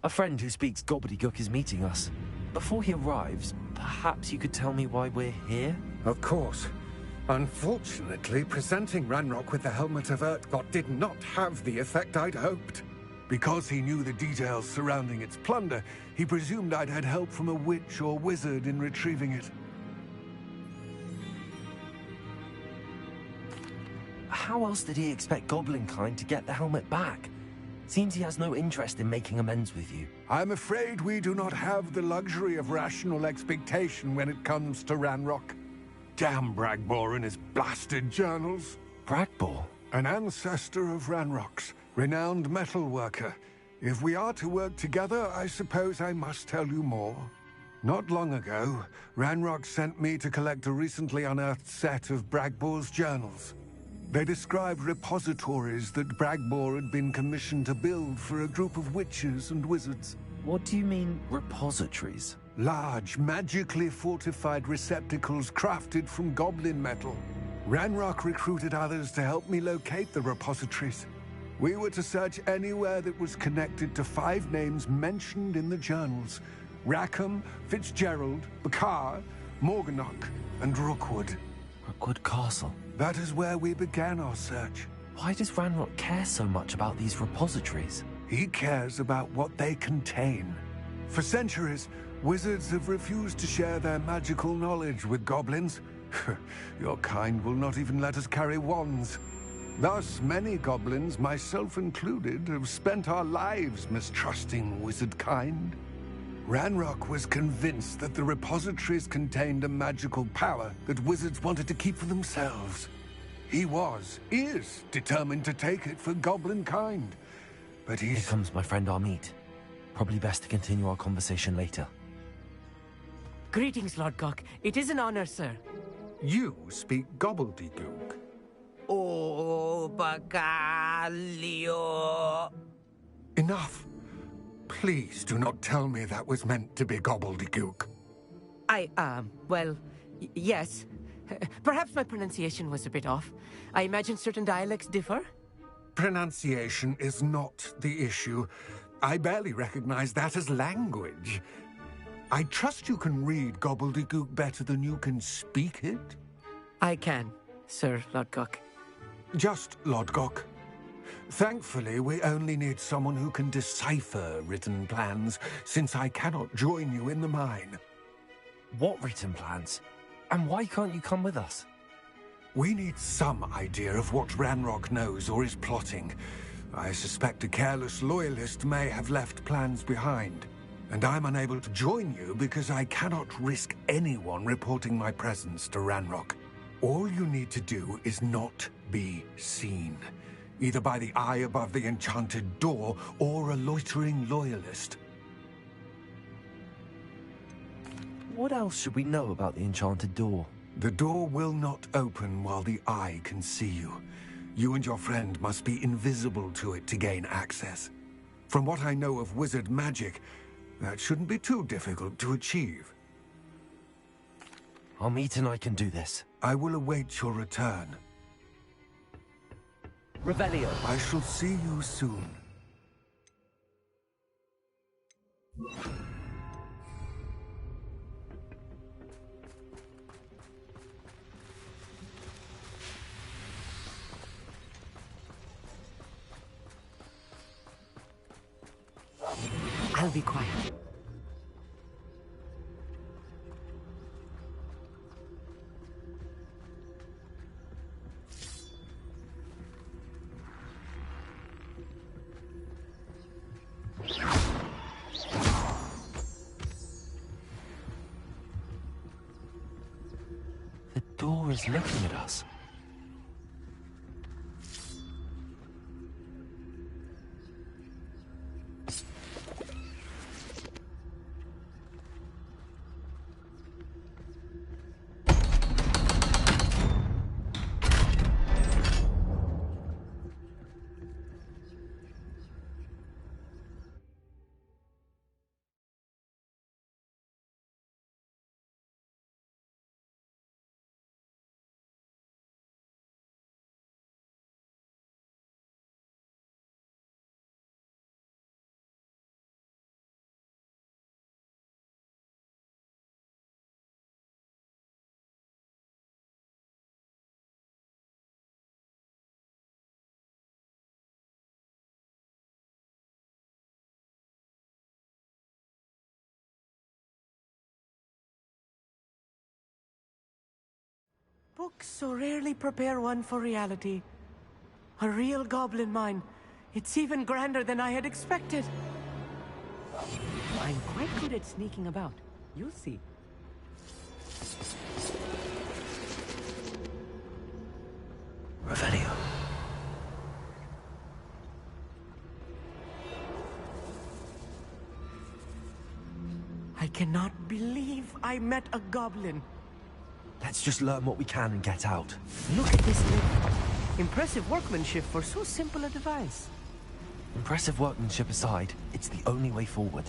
A friend who speaks gobbledygook is meeting us. Before he arrives, perhaps you could tell me why we're here? Of course. Unfortunately, presenting Ranrock with the Helmet of Urtkot did not have the effect I'd hoped. Because he knew the details surrounding its plunder, he presumed I'd had help from a witch or wizard in retrieving it. How else did he expect Goblinkind to get the helmet back? Seems he has no interest in making amends with you. I'm afraid we do not have the luxury of rational expectation when it comes to Ranrock. Damn Bragbor and his blasted journals. Bragbor? An ancestor of Ranrock's, renowned metal worker. If we are to work together, I suppose I must tell you more. Not long ago, Ranrock sent me to collect a recently unearthed set of Bragbor's journals. They described repositories that Bragbor had been commissioned to build for a group of witches and wizards. What do you mean, repositories? Large, magically fortified receptacles crafted from goblin metal. Ranrock recruited others to help me locate the repositories. We were to search anywhere that was connected to 5 names mentioned in the journals: Rackham, Fitzgerald, Bakar, Morganach, and Rookwood. Rookwood Castle. That is where we began our search. Why does Ranrock care so much about these repositories? He cares about what they contain. For centuries, wizards have refused to share their magical knowledge with goblins. Your kind will not even let us carry wands. Thus, many goblins, myself included, have spent our lives mistrusting wizard kind. Ranrock was convinced that the repositories contained a magical power that wizards wanted to keep for themselves. He is determined to take it for goblin kind. But Here comes my friend Amit. Probably best to continue our conversation later. Greetings, Lord Gok. It is an honor, sir. You speak gobbledygook. Oh, Bacalio. Enough. Please do not tell me that was meant to be gobbledygook. Well, yes. Perhaps my pronunciation was a bit off. I imagine certain dialects differ. Pronunciation is not the issue. I barely recognize that as language. I trust you can read gobbledygook better than you can speak it? I can, Sir Lord Gok. Just Lord Gok. Thankfully, we only need someone who can decipher written plans, since I cannot join you in the mine. What written plans? And why can't you come with us? We need some idea of what Ranrock knows or is plotting. I suspect a careless loyalist may have left plans behind. And I'm unable to join you because I cannot risk anyone reporting my presence to Ranrock. All you need to do is not be seen, either by the eye above the enchanted door or a loitering loyalist. What else should we know about the enchanted door? The door will not open while the eye can see you. You and your friend must be invisible to it to gain access. From what I know of wizard magic, that shouldn't be too difficult to achieve. Amit and I can do this. I will await your return. Revelio. I shall see you soon. I'll be quiet. The door is looking at us. Books so rarely prepare one for reality. A real goblin mine. It's even grander than I had expected. I'm quite good at sneaking about. You'll see. Revelio. I cannot believe I met a goblin. Let's just learn what we can and get out. Look at this lift. Impressive workmanship for so simple a device. Impressive workmanship aside, it's the only way forward.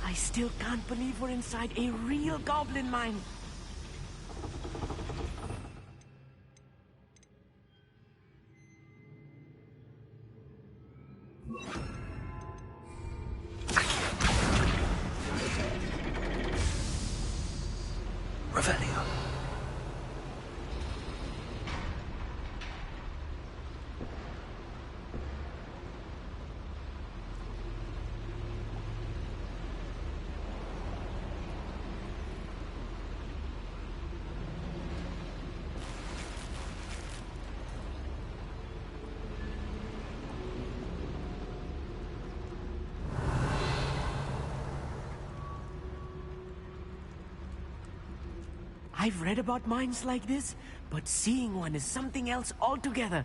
I still can't believe we're inside a real goblin mine. Revelio. I've read about mines like this, but seeing one is something else altogether.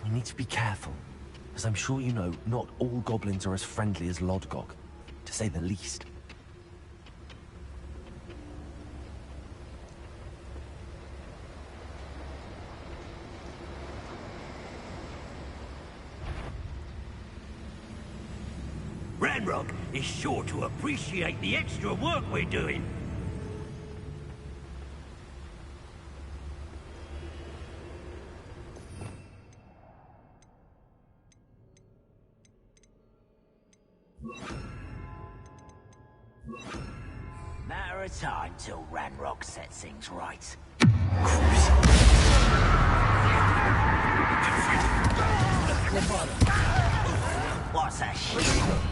We need to be careful. As I'm sure you know, not all goblins are as friendly as Lodgok, to say the least. Ranrock is sure to appreciate the extra work we're doing. Matter of time till Ranrock sets things right. What's that shit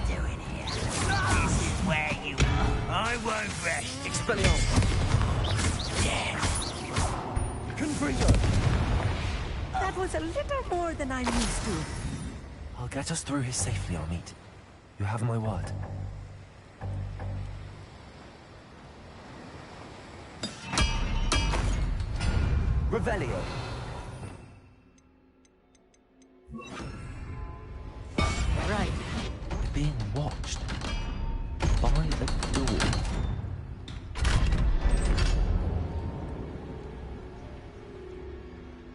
doing here? This is where you are. I won't rest. Expelliarmus! Yeah. Confringo! That was a little more than I'm used to. I'll get us through here safely, Amit. You have my word. Revelio! Right. We're being watched. By a door.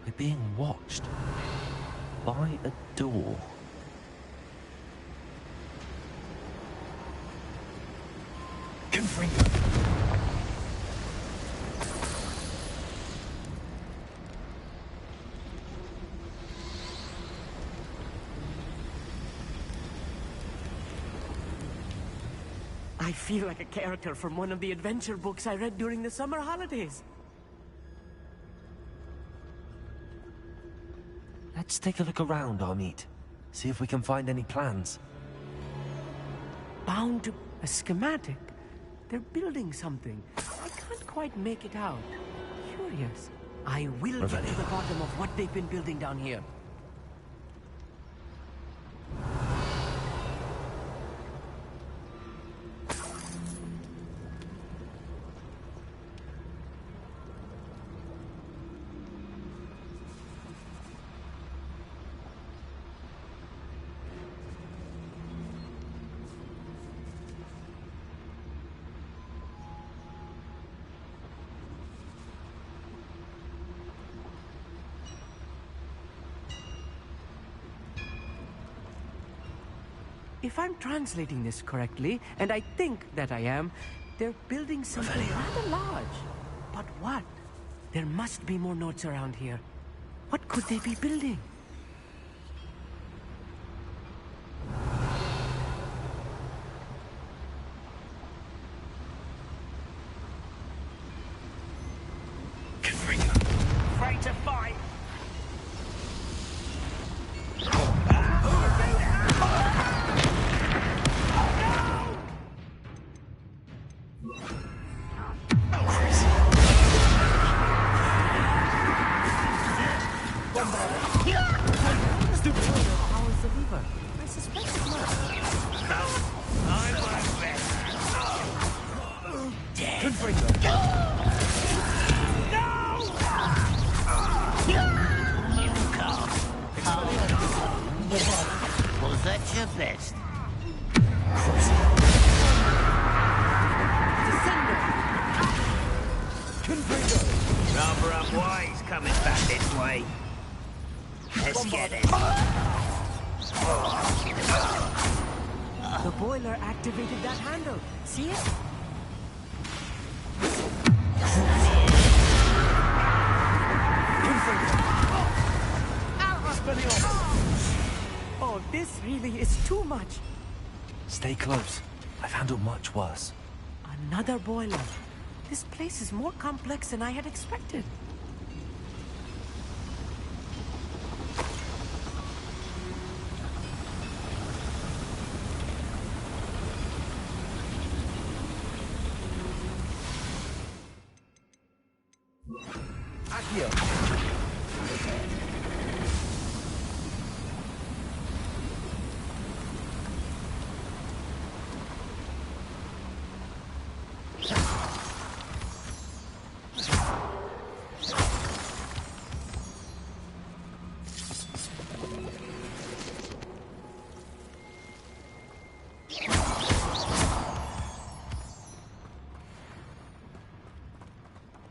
We're being watched. By a door. Confringo! I feel like a character from one of the adventure books I read during the summer holidays. Let's take a look around, Amit. See if we can find any plans. Bound to a schematic. They're building something. I can't quite make it out. Curious. I will get to the bottom of what they've been building down here. If I'm translating this correctly, and I think that I am, they're building something rather large. But what? There must be more notes around here. What could they be building? Afraid to fight? I suspect it must. I won't rest. Dead. Was that your best? Rather unwise coming back this way. Let's get it. The boiler activated that handle. See it? Oh, this really is too much. Stay close. I've handled much worse. Another boiler. This place is more complex than I had expected.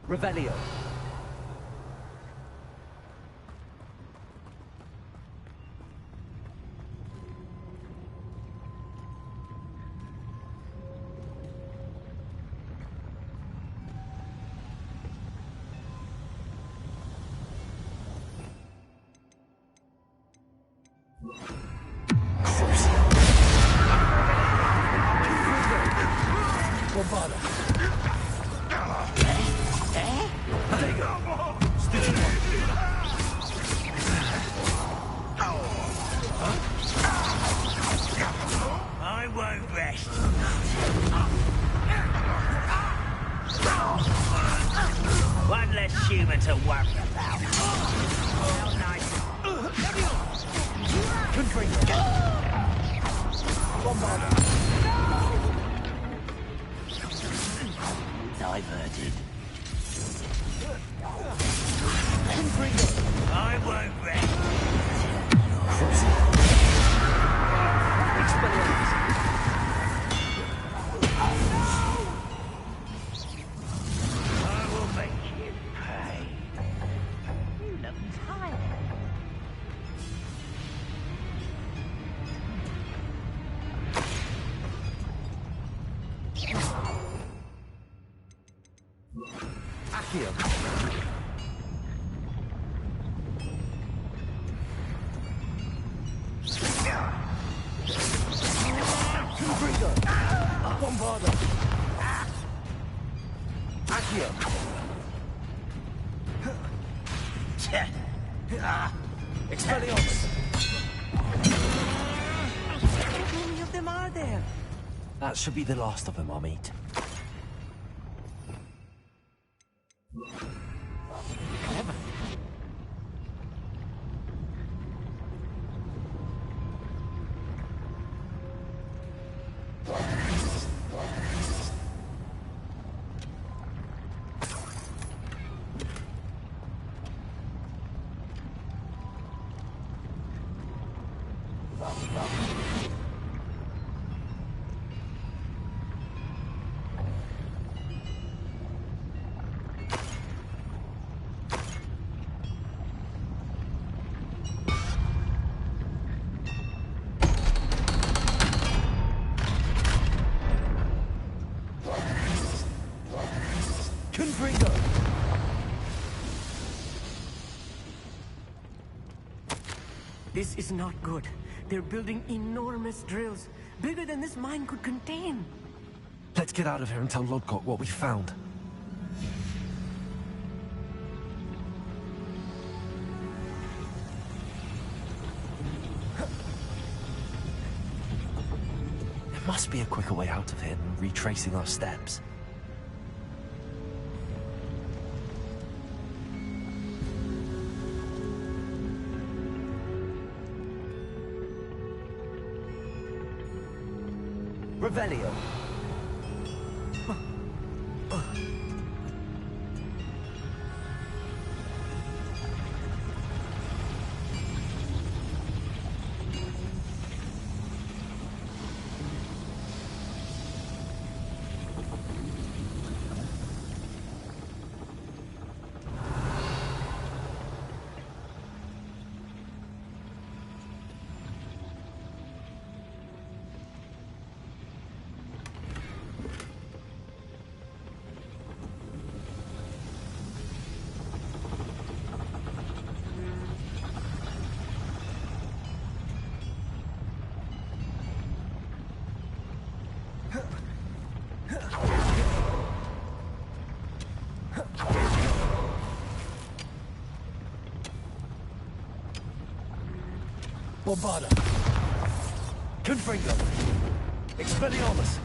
Revelio. I won't rest. One less human to worry about. How nice. Diverted. I won't rest. I will make you pay. You look tired. How many of them are there? That should be the last of them I'll meet. Clever. This is not good. They're building enormous drills, bigger than this mine could contain. Let's get out of here and tell Lodgok what we found. There must be a quicker way out of here than retracing our steps. Revelio. Bombarda. Confringo. Expelliarmus.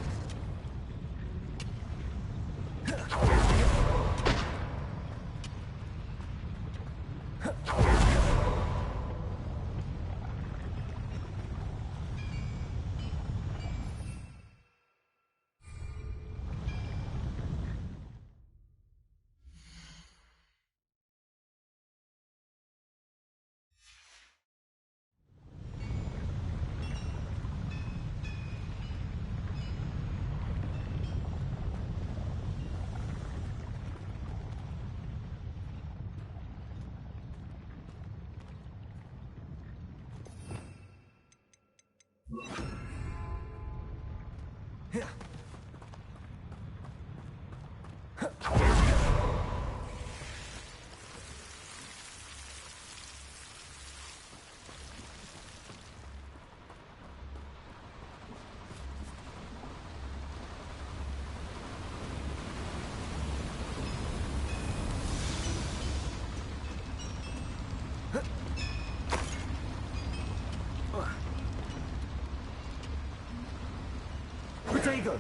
Potato.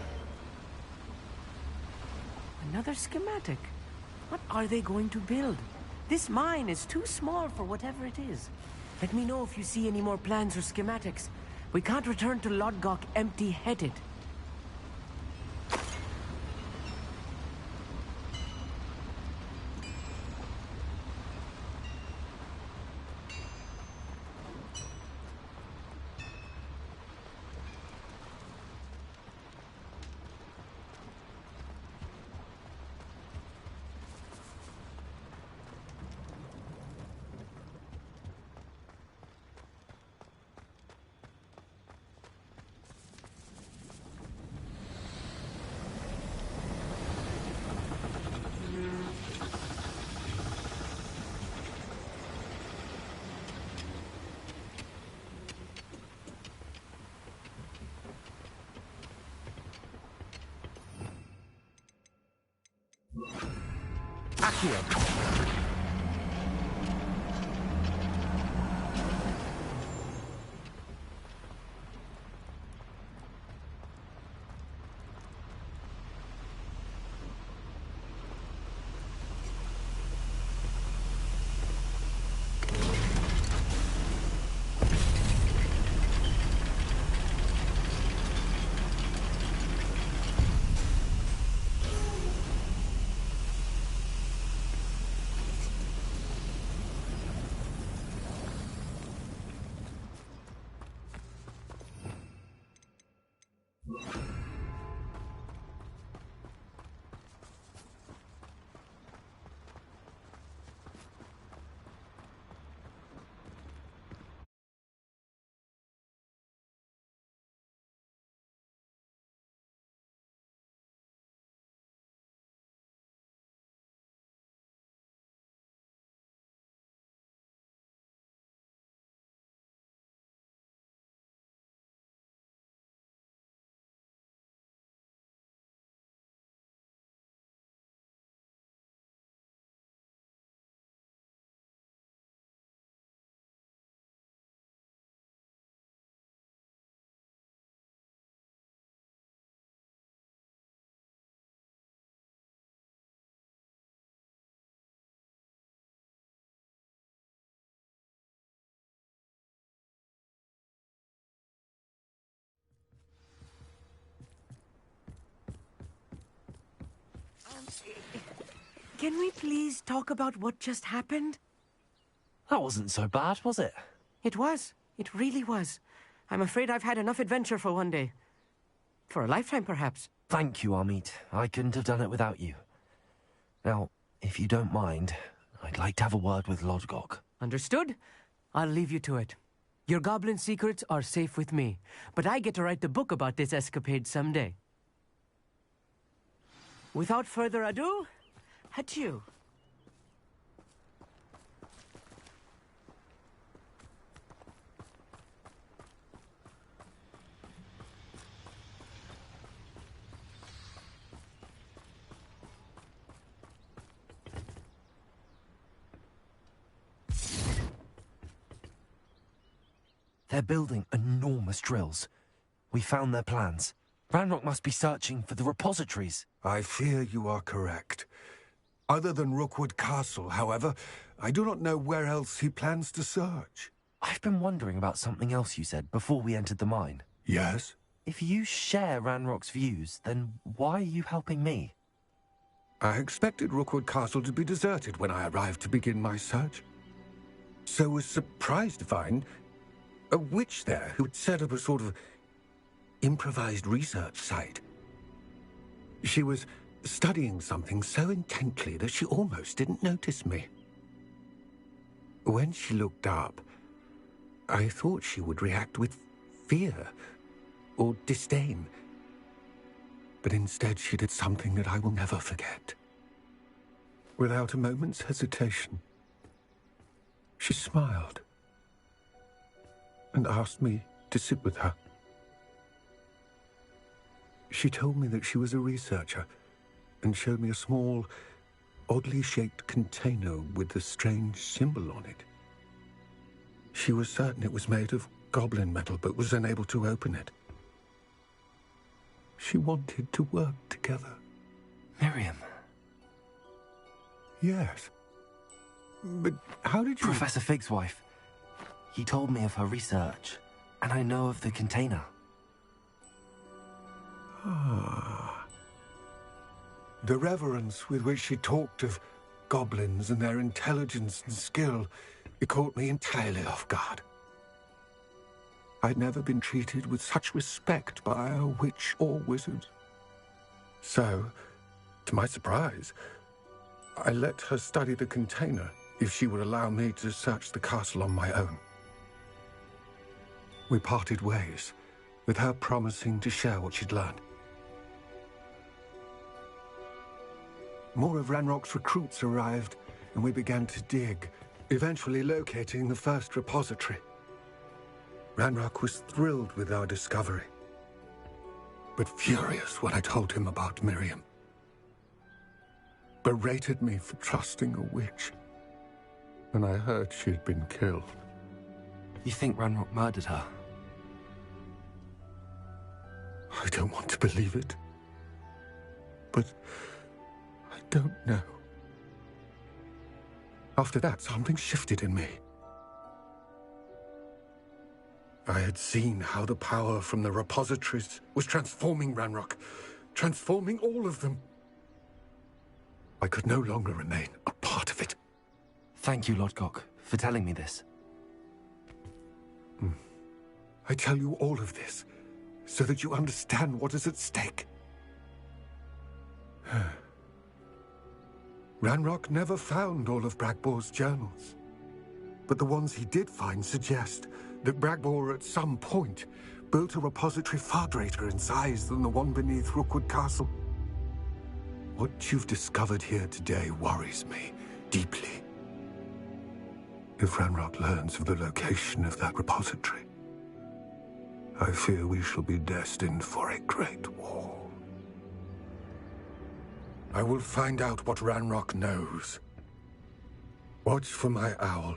Another schematic. What are they going to build? This mine is too small for whatever it is. Let me know if you see any more plans or schematics. We can't return to Lodgok empty-headed. Accio. Can we please talk about what just happened? That wasn't so bad, was it? It was. It really was. I'm afraid I've had enough adventure for one day. For a lifetime, perhaps. Thank you, Amit. I couldn't have done it without you. Now, if you don't mind, I'd like to have a word with Lodgok. Understood? I'll leave you to it. Your goblin secrets are safe with me, but I get to write the book about this escapade someday. Without further ado, adieu. They're building enormous drills. We found their plans. Ranrock must be searching for the repositories. I fear you are correct. Other than Rookwood Castle, however, I do not know where else he plans to search. I've been wondering about something else you said before we entered the mine. Yes? If you share Ranrock's views, then why are you helping me? I expected Rookwood Castle to be deserted when I arrived to begin my search. So was surprised to find a witch there who had set up a sort of improvised research site. She was studying something so intently that she almost didn't notice me. When she looked up, I thought she would react with fear or disdain. But instead she did something that I will never forget. Without a moment's hesitation, she smiled and asked me to sit with her. She told me that she was a researcher and showed me a small, oddly shaped container with a strange symbol on it. She was certain it was made of goblin metal, but was unable to open it. She wanted to work together. Miriam. Yes. But how did you... Professor Fig's wife. He told me of her research, and I know of the container. Ah. The reverence with which she talked of goblins and their intelligence and skill, it caught me entirely off guard. I'd never been treated with such respect by a witch or wizard. So, to my surprise, I let her study the container if she would allow me to search the castle on my own. We parted ways, with her promising to share what she'd learned. More of Ranrock's recruits arrived, and we began to dig, eventually locating the first repository. Ranrock was thrilled with our discovery, but furious when I told him about Miriam. Berated me for trusting a witch, and I heard she'd been killed. You think Ranrock murdered her? I don't want to believe it, but I don't know. After that, something shifted in me. I had seen how the power from the repositories was transforming Ranrock, transforming all of them. I could no longer remain a part of it. Thank you, Lodgok, for telling me this. I tell you all of this so that you understand what is at stake. Ranrock never found all of Bragbor's journals, but the ones he did find suggest that Bragbor at some point built a repository far greater in size than the one beneath Rookwood Castle. What you've discovered here today worries me deeply. If Ranrock learns of the location of that repository, I fear we shall be destined for a great war. I will find out what Ranrock knows. Watch for my owl.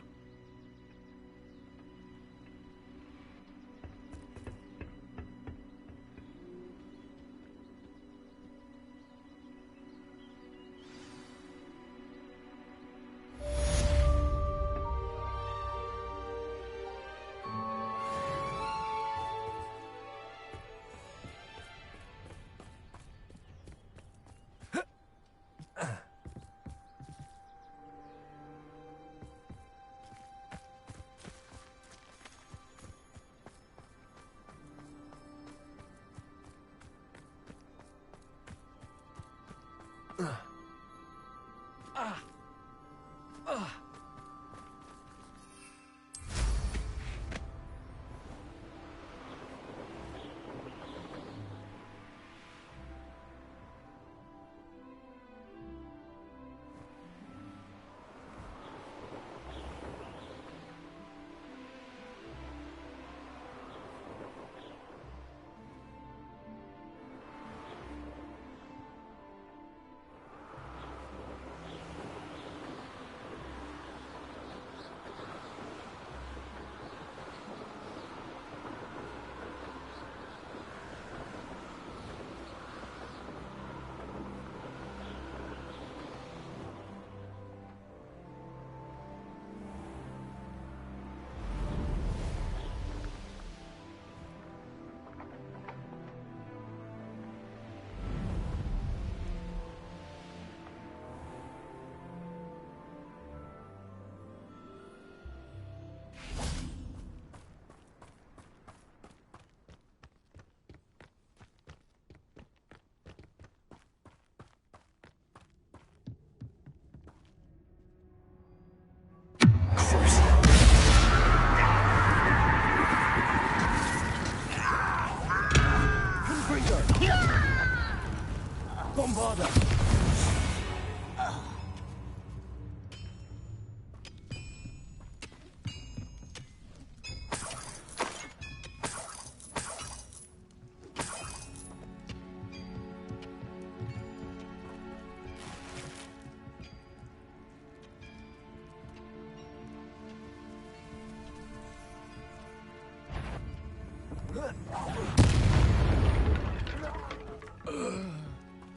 Bombarder!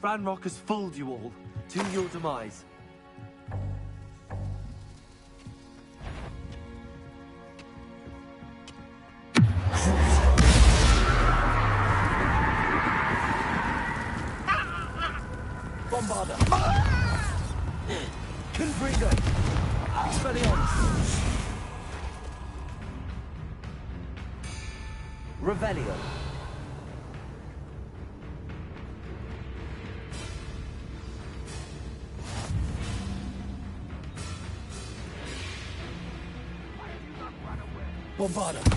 Ranrock has fooled you all, to your demise. Bombarder! Confringo! Expelliarmus! Revelio! Bombarder!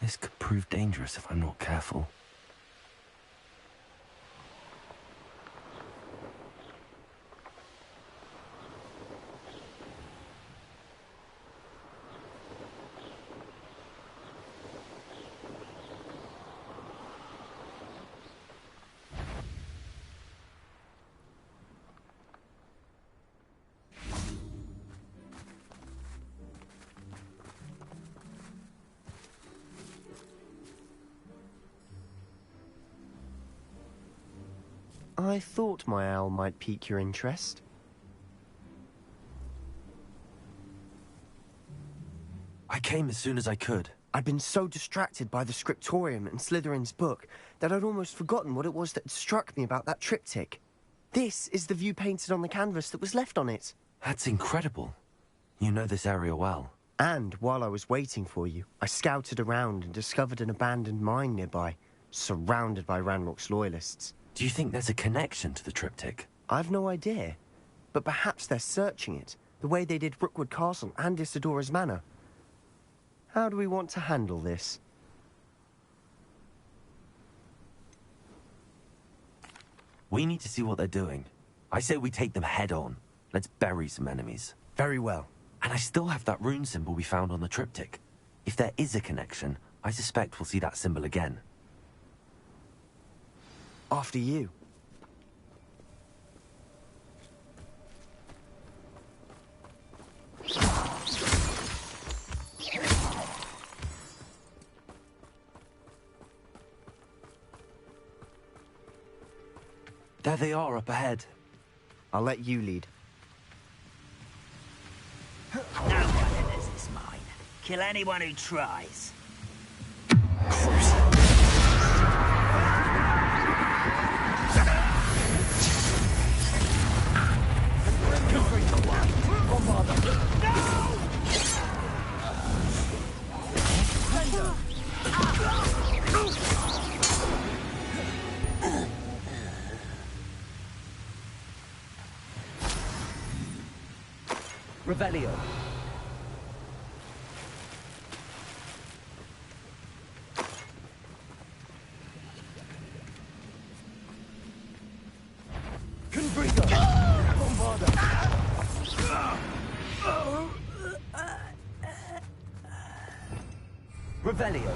This could prove dangerous if I'm not careful. I thought my owl might pique your interest. I came as soon as I could. I'd been so distracted by the scriptorium and Slytherin's book that I'd almost forgotten what it was that struck me about that triptych. This is the view painted on the canvas that was left on it. That's incredible. You know this area well. And while I was waiting for you, I scouted around and discovered an abandoned mine nearby, surrounded by Ranrock's loyalists. Do you think there's a connection to the triptych? I've no idea, but perhaps they're searching it, the way they did Rookwood Castle and Isidora's Manor. How do we want to handle this? We need to see what they're doing. I say we take them head on. Let's bury some enemies. Very well. And I still have that rune symbol we found on the triptych. If there is a connection, I suspect we'll see that symbol again. After you. There they are up ahead. I'll let you lead. No one enters this mine. Kill anyone who tries. Revelio. Revelio.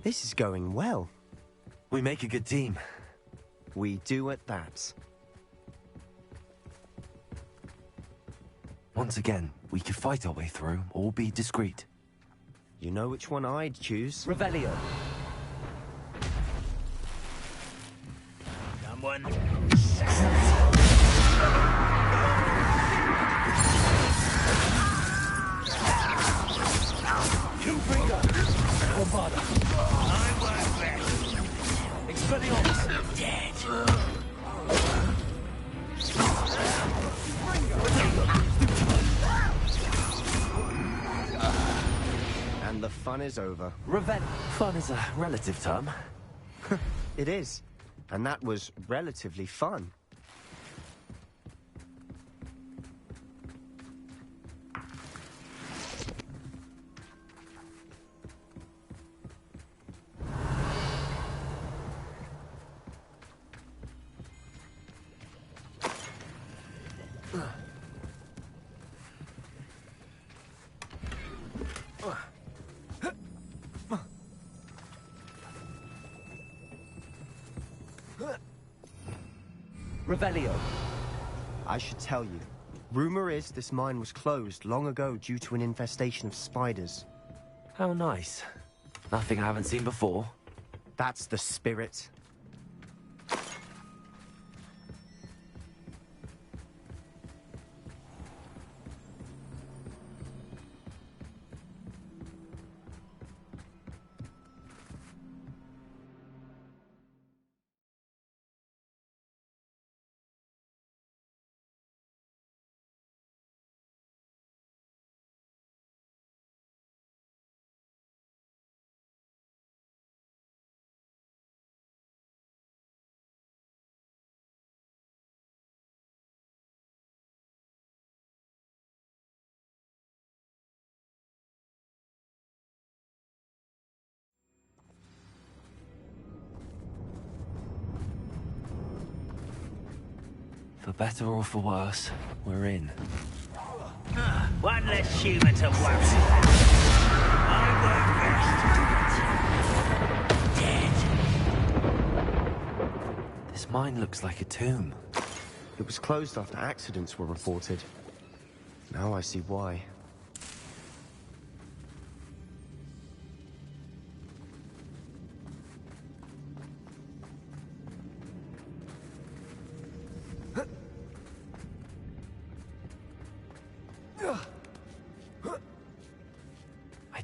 This is going well. We make a good team. We do at that. Once again, we could fight our way through or be discreet. You know which one I'd choose. Revelio. Someone. I won't rest. Expelliarmus. Dead. And the fun is over. Fun is a relative term. It is. And that was relatively fun. Revelio. I should tell you. Rumor is this mine was closed long ago due to an infestation of spiders. How nice. Nothing I haven't seen before. That's the spirit. For better or for worse, we're in. One less human to worry about. I won't rest. Dead. This mine looks like a tomb. It was closed after accidents were reported. Now I see why.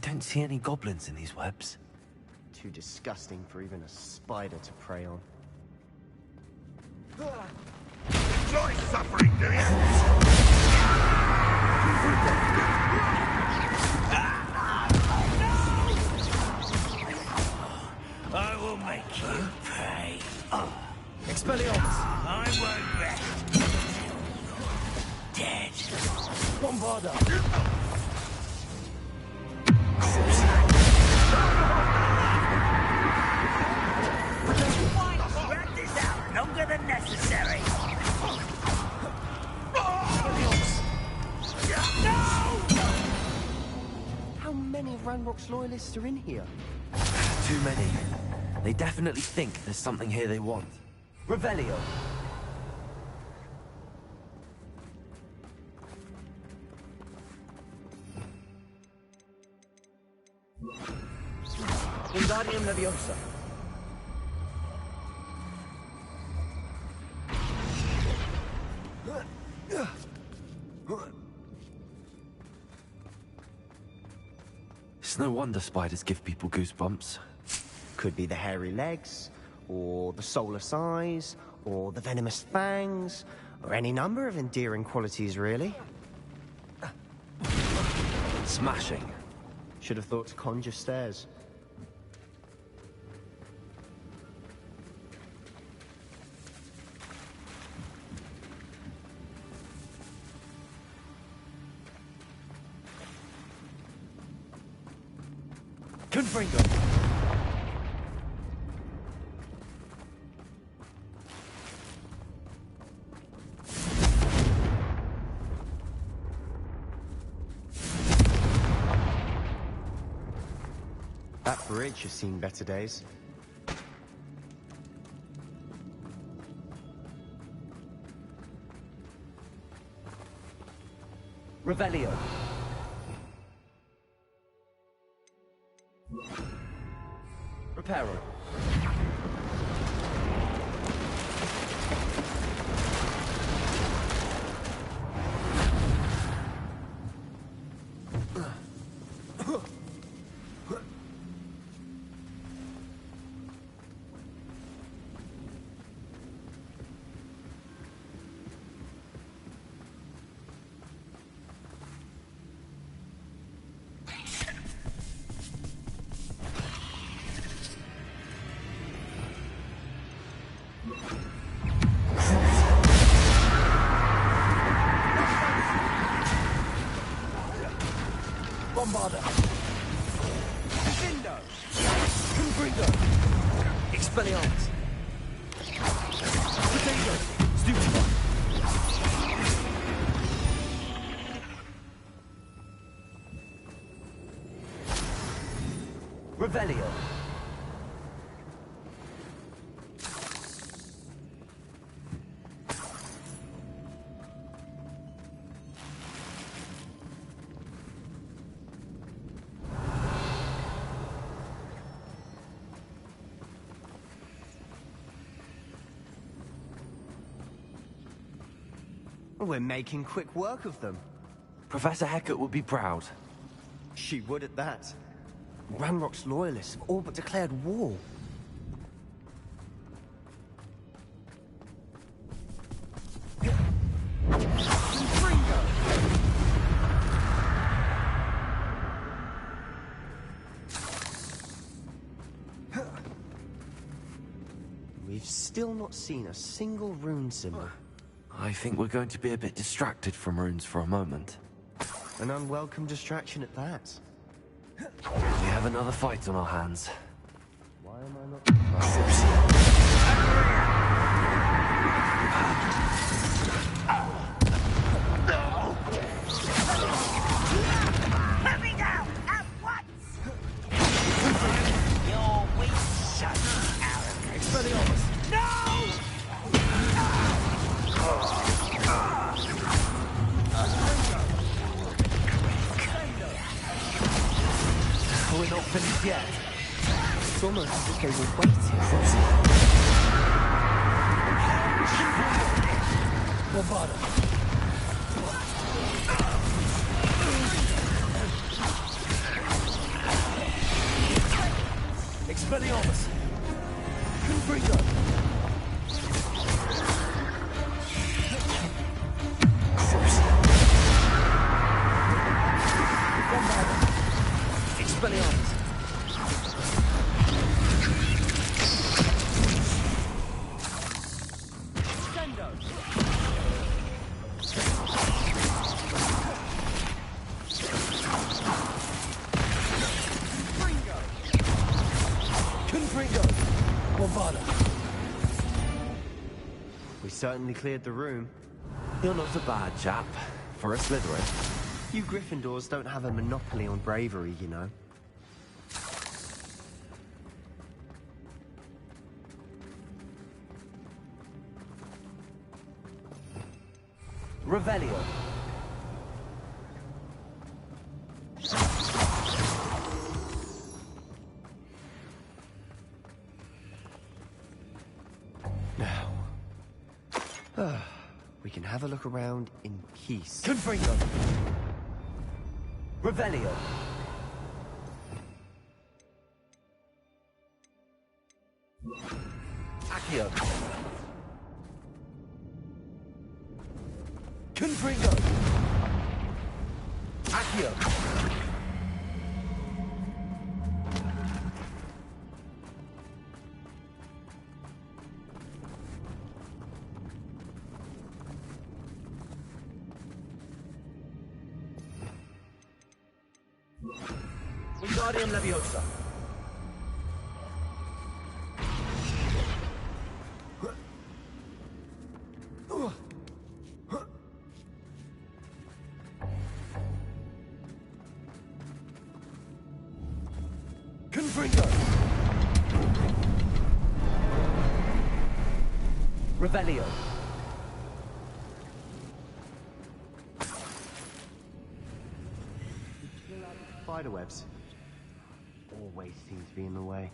don't see any goblins in these webs. Too disgusting for even a spider to prey on. Enjoy suffering, do you? I will make you pay. Expelliarmus! I won't rest till you're dead. Bombarda! Drag this out longer than necessary. How many of Ranrock's loyalists are in here? Too many. They definitely think there's something here they want. Revelio! Wingardium Leviosa. It's no wonder spiders give people goosebumps. Could be the hairy legs, or the soulless eyes, or the venomous fangs, or any number of endearing qualities, really. Smashing. Should have thought to conjure stairs. Confringo! That bridge has seen better days. Revelio. Reparo. Bombarda. Vindo. Confringo. Expelliarmus. Potato. Stupefy. Revelio. We're making quick work of them. Professor Hecat would be proud. She would at that. Ranrock's loyalists have all but declared war. We've still not seen a single rune symbol. I think we're going to be a bit distracted from runes for a moment. An unwelcome distraction at that. We have another fight on our hands. Why am I not... Let me down at once! Your weak son, arrogant. Expelliarmus! No! We're not finished yet. It's almost as if they were waiting. Bombarda. Expelliarmus! Confringo! Expelliarmus! We certainly cleared the room. You're not a bad chap for a Slytherin. You Gryffindors don't have a monopoly on bravery, you know. Revelio. Now, we can have a look around in peace. Confringo. Revelio. Accio. Confringo. Accio. Wingardium Leviosa. Confringo. Revelio. Spiderwebs always seem to be in the way.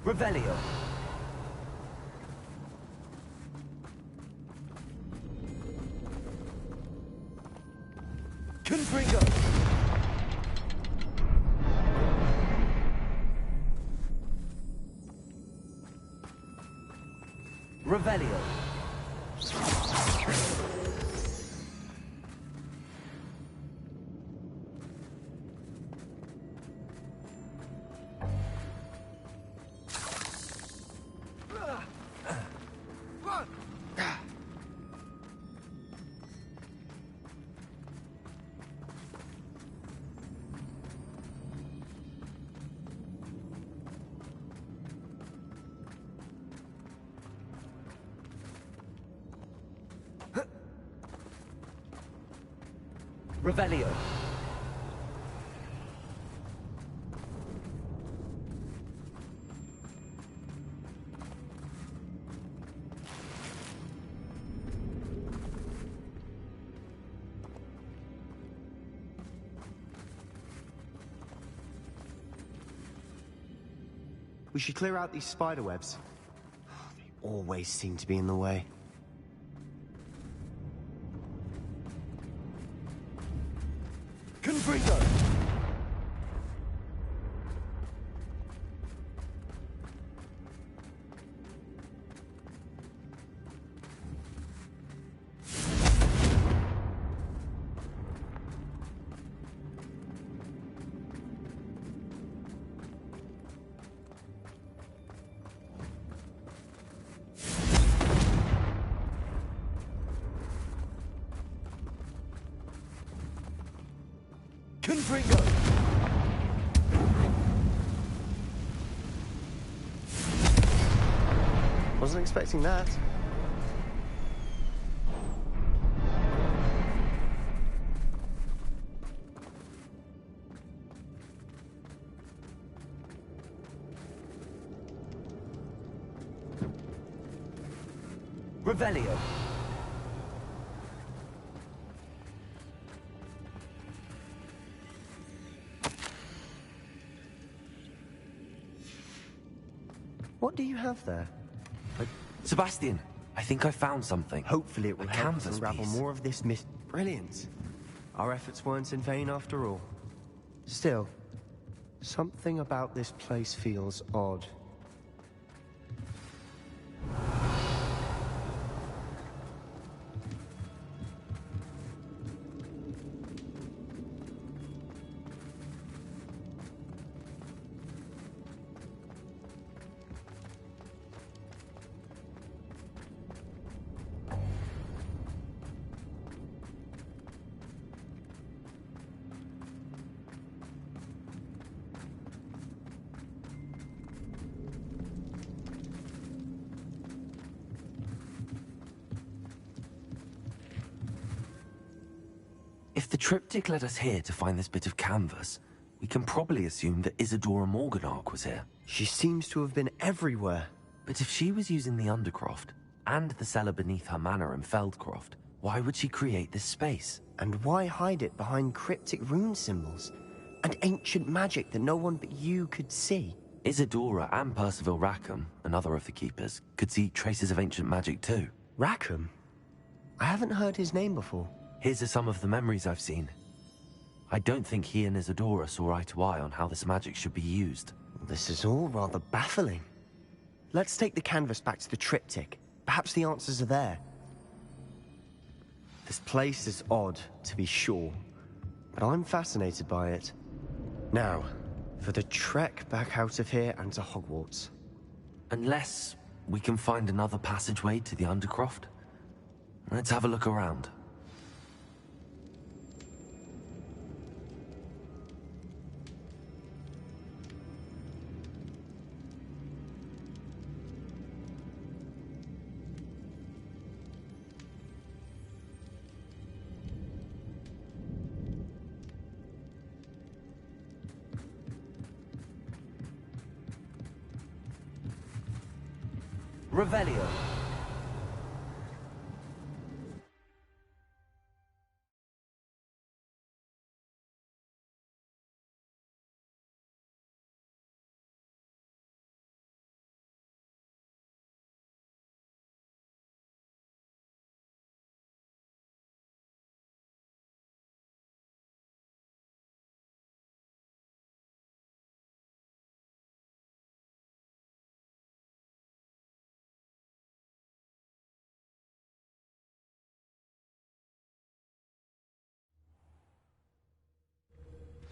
Revelio. Confringo. Revelio. Revelio. We should clear out these spiderwebs. They always seem to be in the way. Confringo. Confringo. Wasn't expecting that. Revelio. What do you have there? Sebastian, I think I found something. Hopefully it will A help us canvas unravel piece. more of this myth. Brilliant. Our efforts weren't in vain after all. Still, something about this place feels odd. If the triptych led us here to find this bit of canvas, we can probably assume that Isadora Morganach was here. She seems to have been everywhere. But if she was using the Undercroft, and the cellar beneath her manor in Feldcroft, why would she create this space? And why hide it behind cryptic rune symbols? And ancient magic that no one but you could see? Isadora and Percival Rackham, another of the Keepers, could see traces of ancient magic too. Rackham? I haven't heard his name before. His are some of the memories I've seen. I don't think he and Isadora saw eye to eye on how this magic should be used. This is all rather baffling. Let's take the canvas back to the triptych. Perhaps the answers are there. This place is odd, to be sure, but I'm fascinated by it. Now, for the trek back out of here and to Hogwarts. Unless we can find another passageway to the Undercroft. Let's have a look around. Revelio.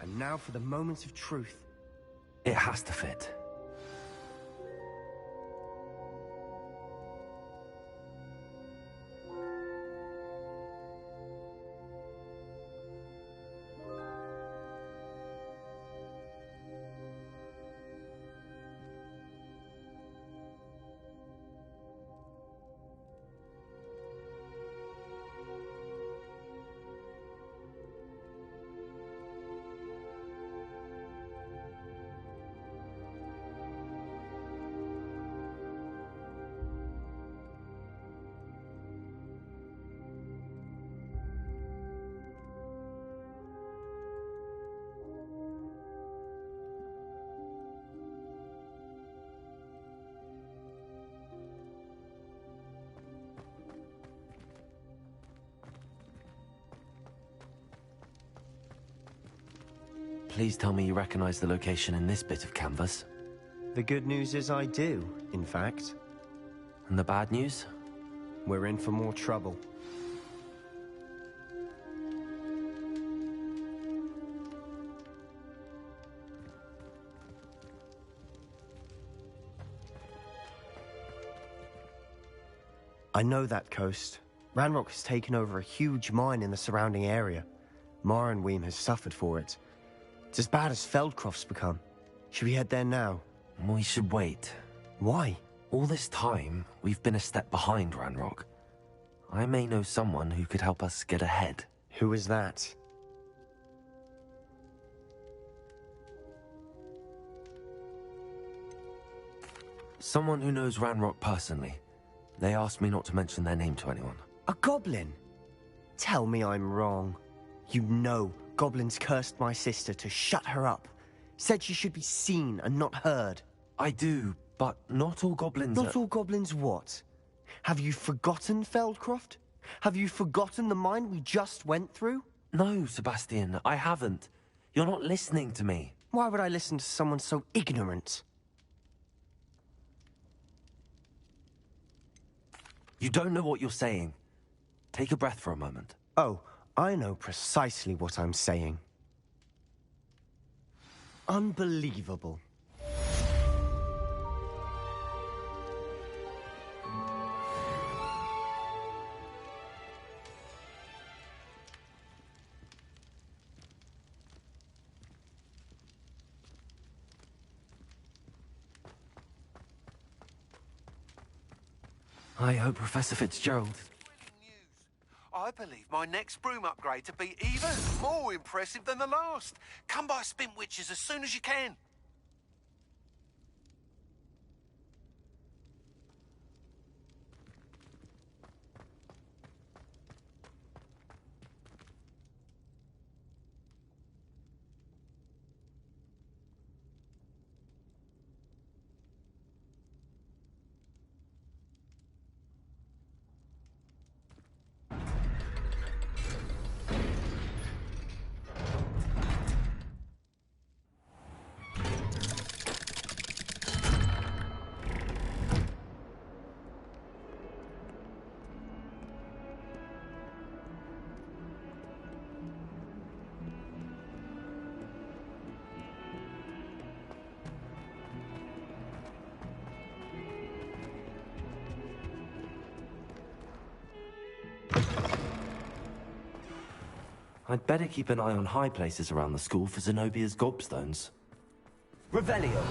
And now for the moment of truth. It has to fit. Please tell me you recognize the location in this bit of canvas. The good news is I do, in fact. And the bad news? We're in for more trouble. I know that coast. Ranrock has taken over a huge mine in the surrounding area. Mornweem has suffered for it. It's as bad as Feldcroft's become. Should we head there now? We should wait. Why? All this time, we've been a step behind Ranrock. I may know someone who could help us get ahead. Who is that? Someone who knows Ranrock personally. They asked me not to mention their name to anyone. A goblin? Tell me I'm wrong. You know goblins cursed my sister to shut her up. Said she should be seen and not heard. I do, But not all goblins Not all goblins what? Have you forgotten Feldcroft? Have you forgotten the mine we just went through? No, Sebastian, I haven't. You're not listening to me. Why would I listen to someone so ignorant? You don't know what you're saying. Take a breath for a moment. Oh, I know precisely what I'm saying. Unbelievable. I hope Professor Fitzgerald... I believe my next broom upgrade to be even more impressive than the last. Come by Spin Witches as soon as you can. I'd better keep an eye on high places around the school for Zenobia's gobstones. Revelio.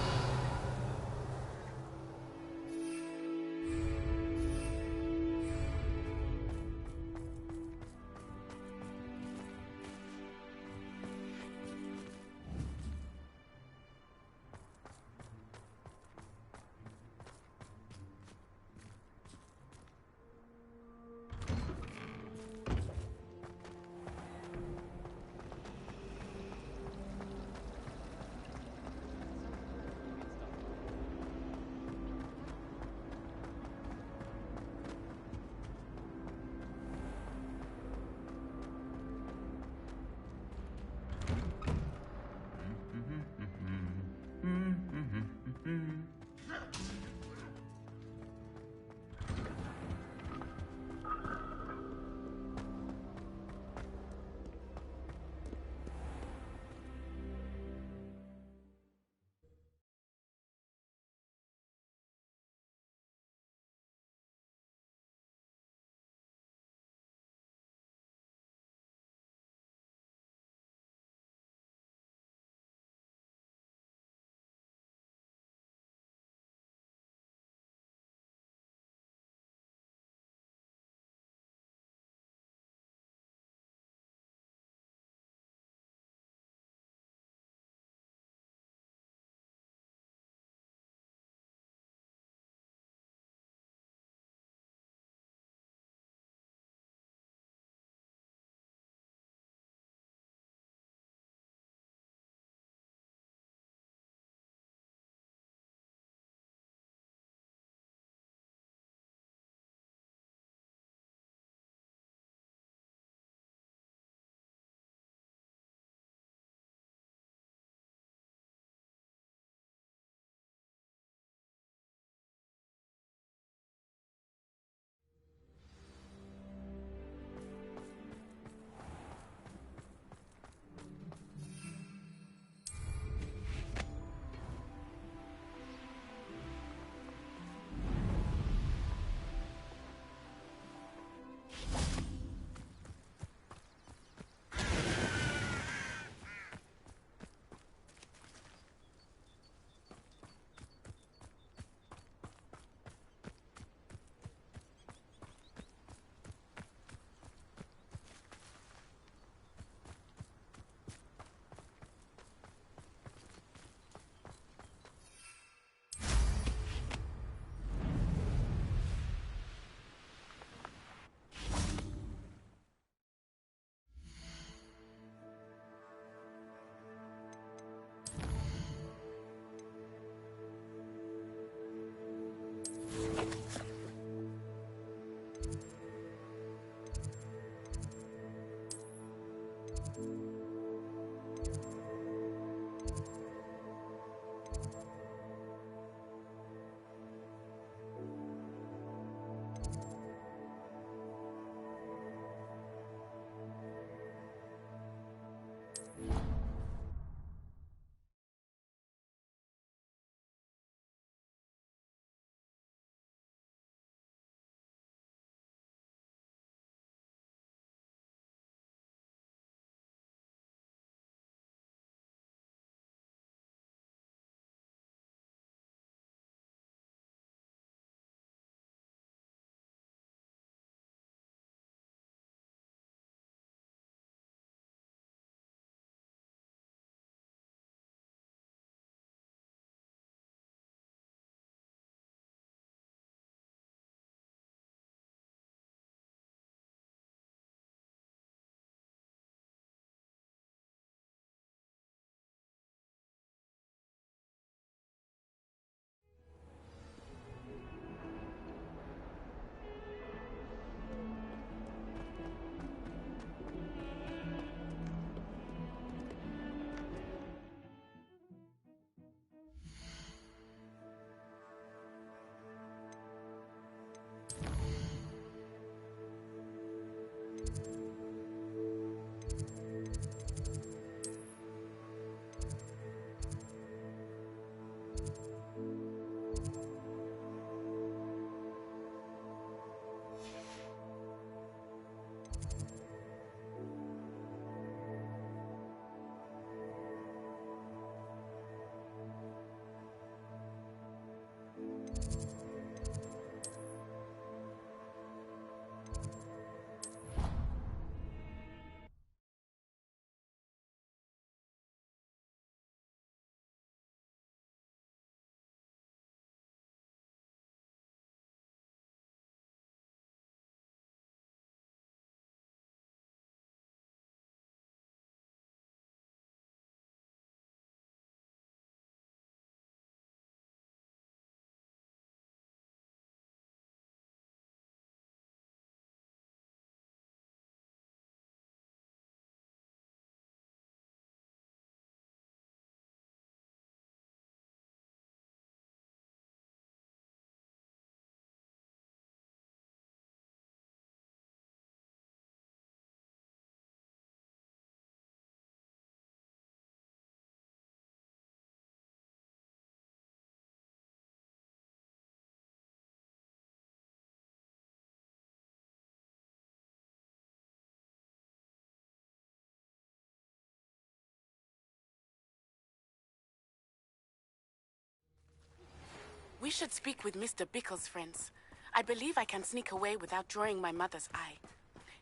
We should speak with Mr. Bickle's friends. I believe I can sneak away without drawing my mother's eye.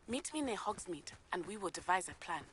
Meet me near Hogsmeade, and we will devise a plan.